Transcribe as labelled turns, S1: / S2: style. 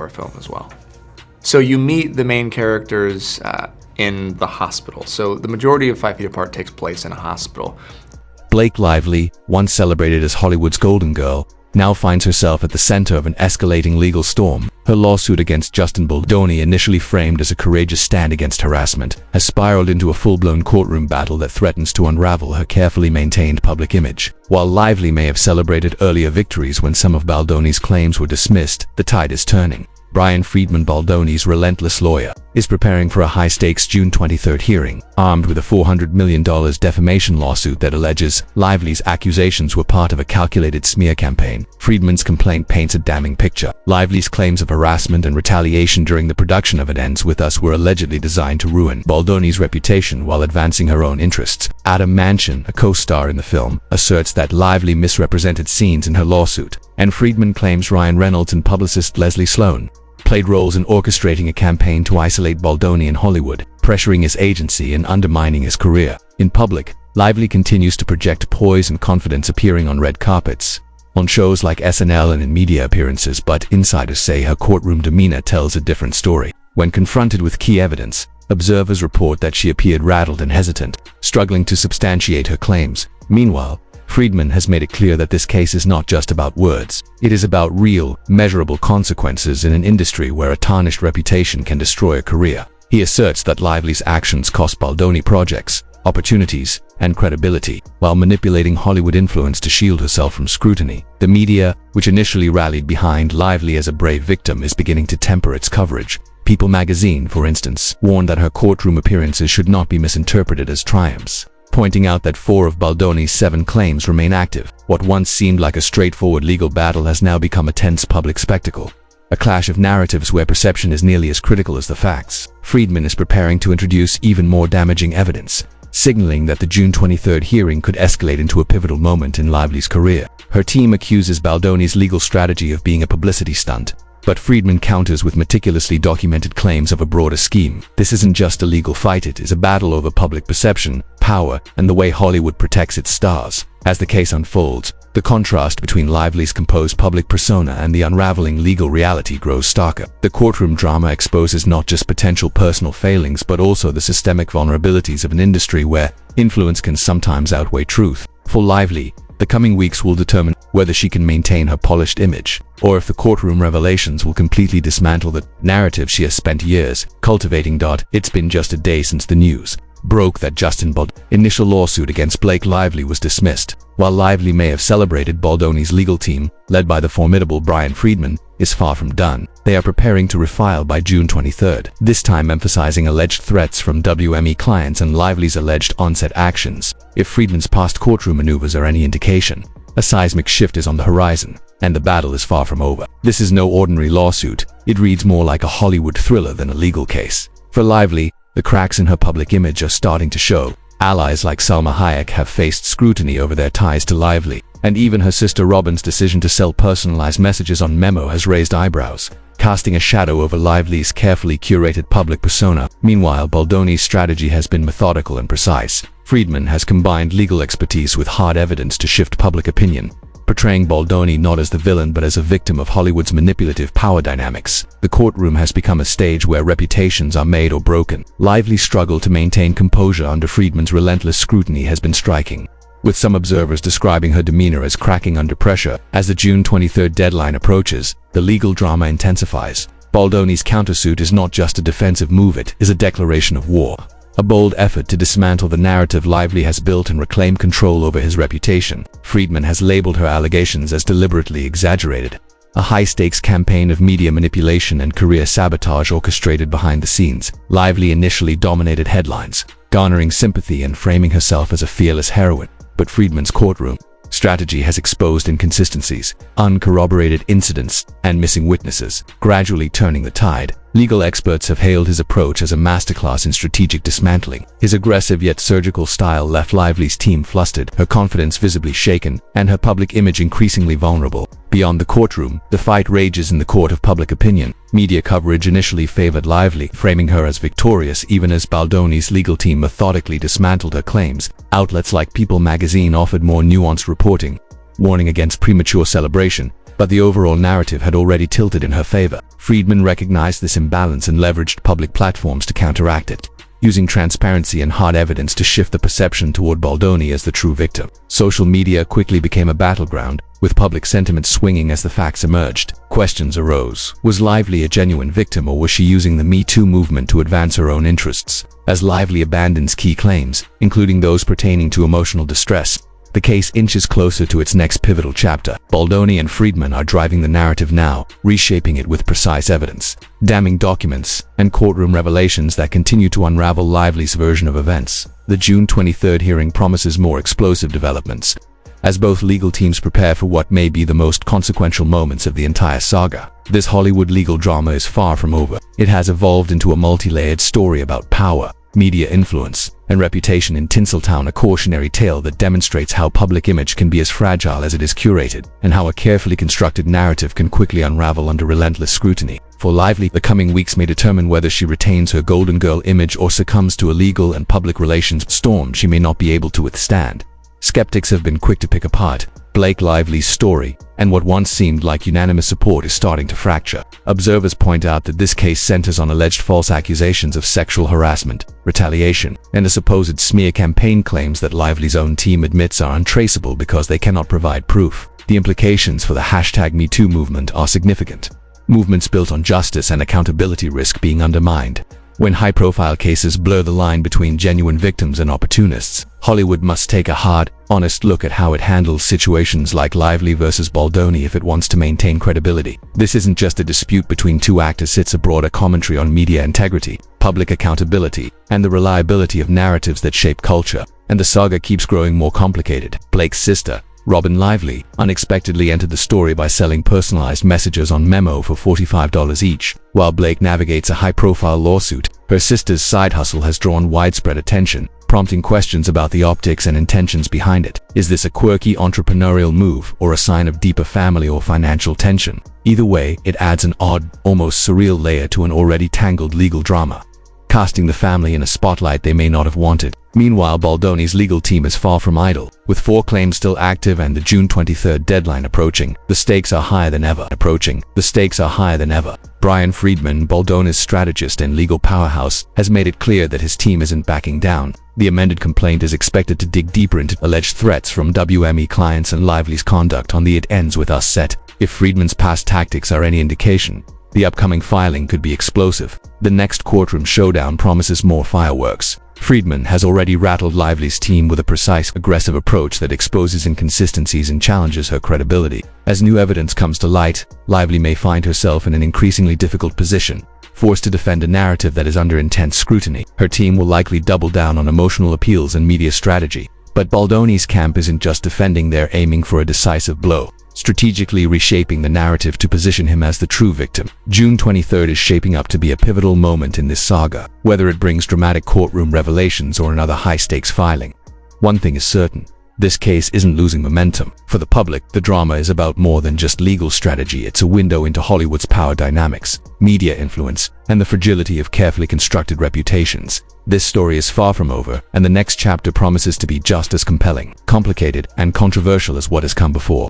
S1: our film as well. So you meet the main characters in the hospital. So the majority of 5 Feet Apart takes place in a hospital.
S2: Blake Lively, once celebrated as Hollywood's golden girl, now finds herself at the center of an escalating legal storm. Her lawsuit against Justin Baldoni, initially framed as a courageous stand against harassment, has spiraled into a full-blown courtroom battle that threatens to unravel her carefully maintained public image. While Lively may have celebrated earlier victories when some of Baldoni's claims were dismissed, the tide is turning. Brian Friedman, Baldoni's relentless lawyer, is preparing for a high-stakes June 23rd hearing, armed with a $400 million defamation lawsuit that alleges Lively's accusations were part of a calculated smear campaign. Friedman's complaint paints a damning picture. Lively's claims of harassment and retaliation during the production of It Ends With Us were allegedly designed to ruin Baldoni's reputation while advancing her own interests. Adam Manchin, a co-star in the film, asserts that Lively misrepresented scenes in her lawsuit, and Friedman claims Ryan Reynolds and publicist Leslie Sloan played roles in orchestrating a campaign to isolate Baldoni in Hollywood, pressuring his agency and undermining his career. In public, Lively continues to project poise and confidence, appearing on red carpets, on shows like SNL and in media appearances, but insiders say her courtroom demeanor tells a different story. When confronted with key evidence, observers report that she appeared rattled and hesitant, struggling to substantiate her claims. Meanwhile, Friedman has made it clear that this case is not just about words. It is about real, measurable consequences in an industry where a tarnished reputation can destroy a career. He asserts that Lively's actions cost Baldoni projects, opportunities, and credibility, while manipulating Hollywood influence to shield herself from scrutiny. The media, which initially rallied behind Lively as a brave victim, is beginning to temper its coverage. People magazine, for instance, warned that her courtroom appearances should not be misinterpreted as triumphs, pointing out that 4 of Baldoni's 7 claims remain active. What once seemed like a straightforward legal battle has now become a tense public spectacle, a clash of narratives where perception is nearly as critical as the facts. Friedman is preparing to introduce even more damaging evidence, signaling that the June 23rd hearing could escalate into a pivotal moment in Lively's career. Her team accuses Baldoni's legal strategy of being a publicity stunt, but Friedman counters with meticulously documented claims of a broader scheme. This isn't just a legal fight, it is a battle over public perception, power, and the way Hollywood protects its stars. As the case unfolds, the contrast between Lively's composed public persona and the unraveling legal reality grows starker. The courtroom drama exposes not just potential personal failings but also the systemic vulnerabilities of an industry where influence can sometimes outweigh truth. For Lively, the coming weeks will determine whether she can maintain her polished image, or if the courtroom revelations will completely dismantle the narrative she has spent years cultivating. It's been just a day since the news broke that Justin Baldoni's initial lawsuit against Blake Lively was dismissed. While Lively may have celebrated, Baldoni's legal team, led by the formidable Brian Friedman, is far from done. They are preparing to refile by June 23rd, this time emphasizing alleged threats from WME clients and Lively's alleged onset actions. If Friedman's past courtroom maneuvers are any indication, a seismic shift is on the horizon, and the battle is far from over. This is no ordinary lawsuit. It reads more like a Hollywood thriller than a legal case. For Lively, the cracks in her public image are starting to show. Allies like Salma Hayek have faced scrutiny over their ties to Lively, and even her sister Robin's decision to sell personalized messages on Memo has raised eyebrows, casting a shadow over Lively's carefully curated public persona. Meanwhile, Baldoni's strategy has been methodical and precise. Friedman has combined legal expertise with hard evidence to shift public opinion, portraying Baldoni not as the villain but as a victim of Hollywood's manipulative power dynamics. The courtroom has become a stage where reputations are made or broken. Lively's struggle to maintain composure under Friedman's relentless scrutiny has been striking, with some observers describing her demeanor as cracking under pressure. As the June 23rd deadline approaches, the legal drama intensifies. Baldoni's countersuit is not just a defensive move, it is a declaration of war. A bold effort to dismantle the narrative Lively has built and reclaim control over his reputation. Friedman has labeled her allegations as deliberately exaggerated, a high-stakes campaign of media manipulation and career sabotage orchestrated behind the scenes. Lively initially dominated headlines, garnering sympathy and framing herself as a fearless heroine. But Friedman's courtroom strategy has exposed inconsistencies, uncorroborated incidents, and missing witnesses, gradually turning the tide. Legal experts have hailed his approach as a masterclass in strategic dismantling. His aggressive yet surgical style left Lively's team flustered, her confidence visibly shaken, and her public image increasingly vulnerable. Beyond the courtroom, the fight rages in the court of public opinion. Media coverage initially favored Lively, framing her as victorious even as Baldoni's legal team methodically dismantled her claims. Outlets like People magazine offered more nuanced reporting, warning against premature celebration, but the overall narrative had already tilted in her favor. Friedman recognized this imbalance and leveraged public platforms to counteract it, using transparency and hard evidence to shift the perception toward Baldoni as the true victim. Social media quickly became a battleground, with public sentiment swinging as the facts emerged. Questions arose. Was Lively a genuine victim, or was she using the Me Too movement to advance her own interests? As Lively abandons key claims, including those pertaining to emotional distress, the case inches closer to its next pivotal chapter. Baldoni and Friedman are driving the narrative now, reshaping it with precise evidence, damning documents, and courtroom revelations that continue to unravel Lively's version of events. The June 23rd hearing promises more explosive developments, as both legal teams prepare for what may be the most consequential moments of the entire saga. This Hollywood legal drama is far from over. It has evolved into a multi-layered story about power, media influence, and reputation in Tinseltown, a cautionary tale that demonstrates how public image can be as fragile as it is curated, and how a carefully constructed narrative can quickly unravel under relentless scrutiny. For Lively, the coming weeks may determine whether she retains her Golden Girl image or succumbs to a legal and public relations storm she may not be able to withstand. Skeptics have been quick to pick apart Blake Lively's story, and what once seemed like unanimous support is starting to fracture. Observers point out that this case centers on alleged false accusations of sexual harassment, retaliation, and the supposed smear campaign claims that Lively's own team admits are untraceable because they cannot provide proof. The implications for the #MeToo movement are significant. Movements built on justice and accountability risk being undermined. When high-profile cases blur the line between genuine victims and opportunists, Hollywood must take a hard, honest look at how it handles situations like Lively versus Baldoni if it wants to maintain credibility. This isn't just a dispute between two actors, it's a broader commentary on media integrity, public accountability, and the reliability of narratives that shape culture. And the saga keeps growing more complicated. Blake's sister, Robin Lively, unexpectedly entered the story by selling personalized messages on Memo for $45 each. While Blake navigates a high-profile lawsuit, her sister's side hustle has drawn widespread attention, prompting questions about the optics and intentions behind it. Is this a quirky entrepreneurial move, or a sign of deeper family or financial tension? Either way, it adds an odd, almost surreal layer to an already tangled legal drama, casting the family in a spotlight they may not have wanted. Meanwhile, Baldoni's legal team is far from idle. With 4 claims still active and the June 23rd deadline approaching, the stakes are higher than ever. Brian Friedman, Baldoni's strategist and legal powerhouse, has made it clear that his team isn't backing down. The amended complaint is expected to dig deeper into alleged threats from WME clients and Lively's conduct on the "It Ends With Us" set. If Friedman's past tactics are any indication, the upcoming filing could be explosive. The next courtroom showdown promises more fireworks. Friedman has already rattled Lively's team with a precise, aggressive approach that exposes inconsistencies and challenges her credibility. As new evidence comes to light, Lively may find herself in an increasingly difficult position, forced to defend a narrative that is under intense scrutiny. Her team will likely double down on emotional appeals and media strategy. But Baldoni's camp isn't just defending, they're aiming for a decisive blow, strategically reshaping the narrative to position him as the true victim. June 23rd is shaping up to be a pivotal moment in this saga, whether it brings dramatic courtroom revelations or another high-stakes filing. One thing is certain: this case isn't losing momentum. For the public, the drama is about more than just legal strategy. It's a window into Hollywood's power dynamics, media influence, and the fragility of carefully constructed reputations. This story is far from over, and the next chapter promises to be just as compelling, complicated, and controversial as what has come before.